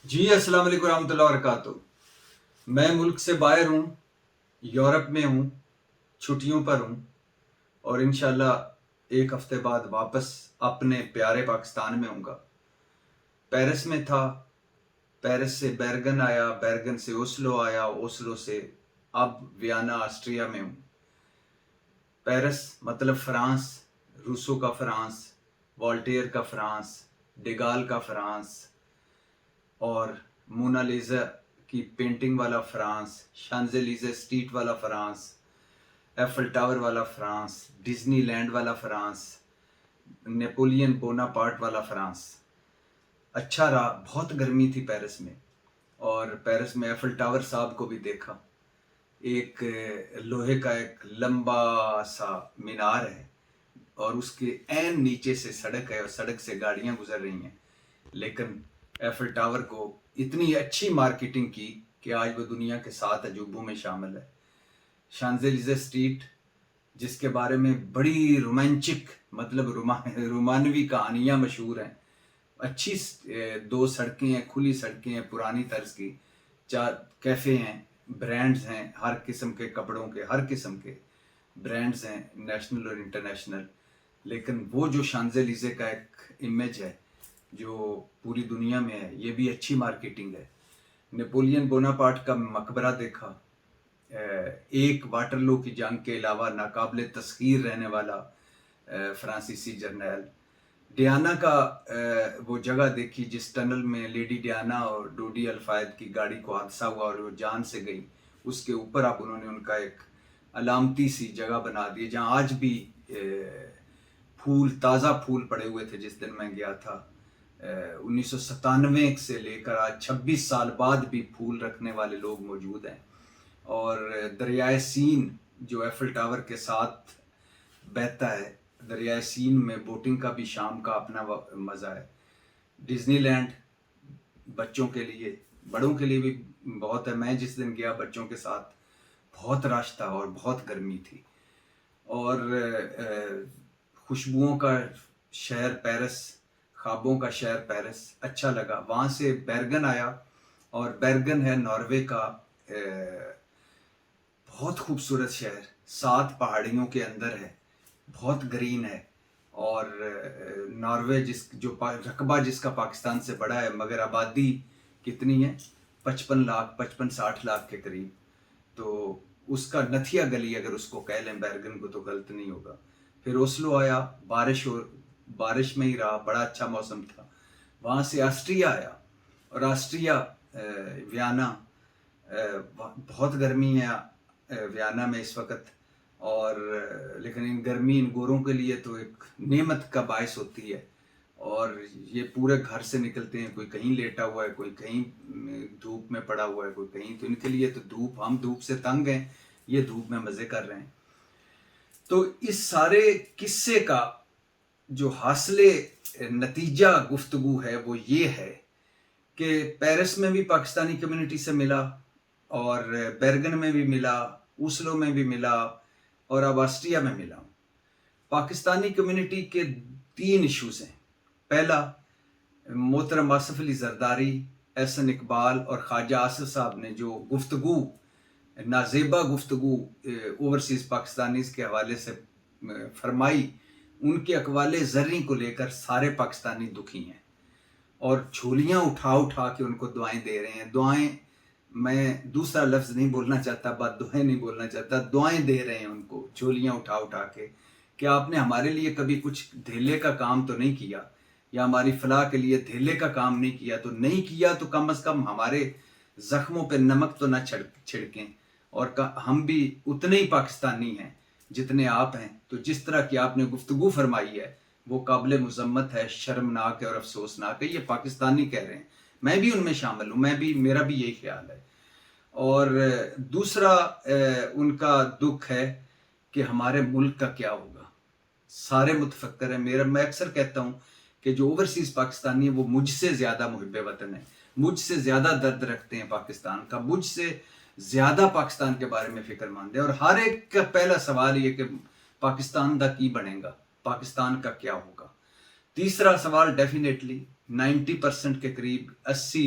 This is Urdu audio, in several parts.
جی السلام علیکم ورحمۃ اللہ وبرکاتہ۔ میں ملک سے باہر ہوں، یورپ میں ہوں، چھٹیوں پر ہوں اور انشاءاللہ ایک ہفتے بعد واپس اپنے پیارے پاکستان میں ہوں گا۔ پیرس میں تھا، پیرس سے بیرگن آیا، بیرگن سے اوسلو آیا، اوسلو سے اب ویانا آسٹریا میں ہوں۔ پیرس مطلب فرانس، روسو کا فرانس، والٹیئر کا فرانس، ڈیگال کا فرانس اور مونالیزا کی پینٹنگ والا فرانس، شانزلیزے اسٹریٹ والا فرانس، ایفل ٹاور والا فرانس، ڈزنی لینڈ والا فرانس، نیپولین بوناپارٹ والا فرانس۔ اچھا رہا، بہت گرمی تھی پیرس میں، اور پیرس میں ایفل ٹاور صاحب کو بھی دیکھا۔ ایک لوہے کا ایک لمبا سا مینار ہے اور اس کے عین نیچے سے سڑک ہے اور سڑک سے گاڑیاں گزر رہی ہیں، لیکن ایفل ٹاور کو اتنی اچھی مارکیٹنگ کی کہ آج وہ دنیا کے 7 عجوبوں میں شامل ہے۔ شانزلیزے اسٹریٹ، جس کے بارے میں بڑی رومانچک مطلب رومانوی کہانیاں مشہور ہیں، اچھی 2 سڑکیں ہیں، کھلی سڑکیں ہیں پرانی طرز کی، 4 کیفے ہیں، برانڈز ہیں، ہر قسم کے کپڑوں کے، ہر قسم کے برانڈز ہیں، نیشنل اور انٹرنیشنل۔ لیکن وہ جو شانزلیزے کا ایک امیج ہے جو پوری دنیا میں ہے، یہ بھی اچھی مارکیٹنگ ہے۔ نیپولین بوناپارٹ کا مقبرہ دیکھا، ایک واٹرلو کی جنگ کے علاوہ ناقابل تسخیر رہنے والا فرانسیسی جرنیل۔ ڈیانا کا وہ جگہ دیکھی جس ٹنل میں لیڈی ڈیانا اور ڈوڈی الفائد کی گاڑی کو حادثہ ہوا اور وہ جان سے گئی، اس کے اوپر اب انہوں نے ان کا ایک علامتی سی جگہ بنا دی جہاں آج بھی تازہ پھول پڑے ہوئے تھے۔ جس دن میں گیا تھا 1997 سے لے کر آج 26 سال بعد بھی پھول رکھنے والے لوگ موجود ہیں۔ اور دریائے سین جو ایفل ٹاور کے ساتھ بہتا ہے، دریائے سین میں بوٹنگ کا بھی شام کا اپنا مزہ ہے۔ ڈزنی لینڈ بچوں کے لیے، بڑوں کے لیے بھی بہت ہے۔ میں جس دن گیا بچوں کے ساتھ بہت رش تھا اور بہت گرمی تھی۔ اور خوشبوؤں کا شہر پیرس، خوابوں کا شہر پیرس اچھا لگا۔ وہاں سے بیرگن آیا، اور بیرگن ہے ناروے کا بہت خوبصورت شہر، 7 پہاڑیوں کے اندر ہے، بہت گرین ہے۔ اور ناروے جو رقبہ جس کا پاکستان سے بڑا ہے، مگر آبادی کتنی ہے؟ 55 لاکھ کے قریب۔ تو اس کا نتھیا گلی اگر اس کو کہہ لیں بیرگن کو تو غلط نہیں ہوگا۔ پھر اوسلو آیا، بارش میں ہی رہا، بڑا اچھا موسم تھا۔ وہاں سے آسٹریا آیا، اور آسٹریا ویانا، بہت گرمی ہے ویانا میں اس وقت، اور لیکن گرمی ان گوروں کے لیے تو ایک نعمت کا باعث ہوتی ہے۔ اور یہ پورے گھر سے نکلتے ہیں، کوئی کہیں لیٹا ہوا ہے، کوئی کہیں دھوپ میں پڑا ہوا ہے، کوئی کہیں، تو ان کے لیے تو ہم دھوپ سے تنگ ہیں، یہ دھوپ میں مزے کر رہے ہیں۔ تو اس سارے قصے کا جو حاصل نتیجہ گفتگو ہے وہ یہ ہے کہ پیرس میں بھی پاکستانی کمیونٹی سے ملا، اور بیرگن میں بھی ملا، اوسلو میں بھی ملا، اور اب آسٹریا میں ملا ہوں۔ پاکستانی کمیونٹی کے 3 ایشوز ہیں۔ پہلا، محترم آصف علی زرداری، احسن اقبال اور خواجہ آصف صاحب نے جو گفتگو، نازیبا گفتگو اوورسیز پاکستانیز کے حوالے سے فرمائی، ان کے اقوال زرعی کو لے کر سارے پاکستانی دکھی ہیں، اور جھولیاں اٹھا کے ان کو دعائیں دے رہے ہیں۔ دعائیں، میں دوسرا لفظ نہیں بولنا چاہتا، بد دعائیں نہیں بولنا چاہتا، دعائیں دے رہے ہیں ان کو جھولیاں اٹھا کے کہ آپ نے ہمارے لیے کبھی کچھ دھیلے کا کام تو نہیں کیا، یا ہماری فلاح کے لیے دھیلے کا کام نہیں کیا، تو نہیں کیا تو کم از کم ہمارے زخموں پہ نمک تو نہ چھڑکیں، اور ہم بھی اتنے ہی پاکستانی ہیں جتنے آپ ہیں۔ تو جس طرح کی آپ نے گفتگو فرمائی ہے وہ قابل مذمت ہے، شرمناک ہے اور افسوسناک ہے۔ یہ پاکستانی کہہ رہے ہیں، میں بھی ان میں شامل ہوں، میرا بھی یہی خیال ہے۔ اور دوسرا ان کا دکھ ہے کہ ہمارے ملک کا کیا ہوگا۔ سارے متفکر ہیں، میں اکثر کہتا ہوں کہ جو اوورسیز پاکستانی ہیں وہ مجھ سے زیادہ محب وطن ہیں، مجھ سے زیادہ درد رکھتے ہیں پاکستان کا، مجھ سے زیادہ پاکستان کے بارے میں فکر مند ہے۔ اور ہر ایک کا پہلا سوال یہ کہ پاکستان دا کی بنے گا، پاکستان کا کیا ہوگا۔ تیسرا سوال ڈیفینیٹلی 90% کے قریب 80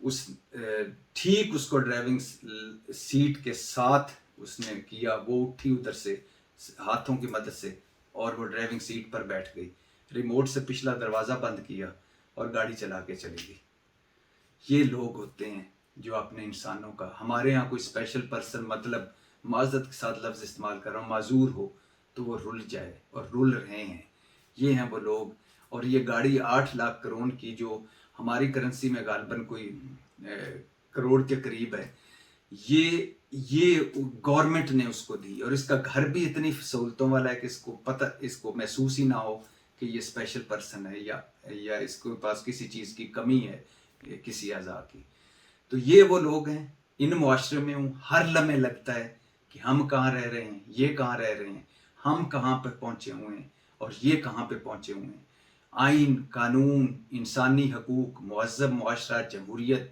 اس ٹھیک اس کو ڈرائیونگ سیٹ کے ساتھ اس نے کیا، وہ اٹھی ادھر سے ہاتھوں کی مدد سے اور وہ ڈرائیونگ سیٹ پر بیٹھ گئی، ریموٹ سے پچھلا دروازہ بند کیا اور گاڑی چلا کے چلی گئی۔ یہ لوگ ہوتے ہیں جو اپنے انسانوں کا، ہمارے ہاں کوئی اسپیشل پرسن، مطلب معذرت کے ساتھ لفظ استعمال کر رہا ہوں، معذور ہو تو وہ رل جائے، اور رل رہے ہیں۔ یہ ہیں وہ لوگ۔ اور یہ گاڑی 8 لاکھ کروڑ کی، جو ہماری کرنسی میں غالباً کوئی کروڑ کے قریب ہے، یہ گورنمنٹ نے اس کو دی، اور اس کا گھر بھی اتنی سہولتوں والا ہے کہ اس کو محسوس ہی نہ ہو کہ یہ اسپیشل پرسن ہے، یا اس کے پاس کسی چیز کی کمی ہے، کسی اعضاء کی۔ تو یہ وہ لوگ ہیں، ان معاشرے میں ہر لمحے لگتا ہے کہ ہم کہاں رہ رہے ہیں، یہ کہاں رہ رہے ہیں، ہم کہاں پہ پہنچے ہوئے ہیں اور یہ کہاں پہ پہنچے ہوئے ہیں۔ آئین، قانون، انسانی حقوق، مہذب معاشرہ، جمہوریت،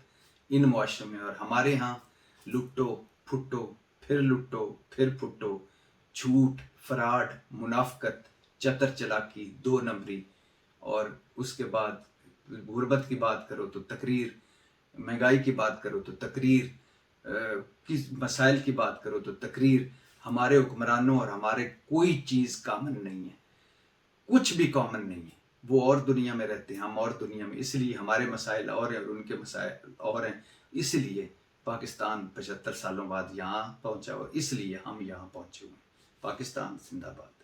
ان معاشروں میں، اور ہمارے ہاں لٹو پھٹو، پھر لٹو پھر پھٹو، جھوٹ، فراڈ، منافقت، چتر چلاکی، 2 نمبری، اور اس کے بعد غربت کی بات کرو تو تقریر، مہنگائی کی بات کرو تو تقریر، کس مسائل کی بات کرو تو تقریر۔ ہمارے حکمرانوں اور ہمارے کوئی چیز کامن نہیں ہے، کچھ بھی کامن نہیں ہے۔ وہ اور دنیا میں رہتے ہیں، ہم اور دنیا میں، اس لیے ہمارے مسائل اور ہیں اور ان کے مسائل اور ہیں۔ اس لیے پاکستان 75 سالوں بعد یہاں پہنچا ہوا، اس لیے ہم یہاں پہنچے ہوئے ہیں۔ پاکستان زندہ باد۔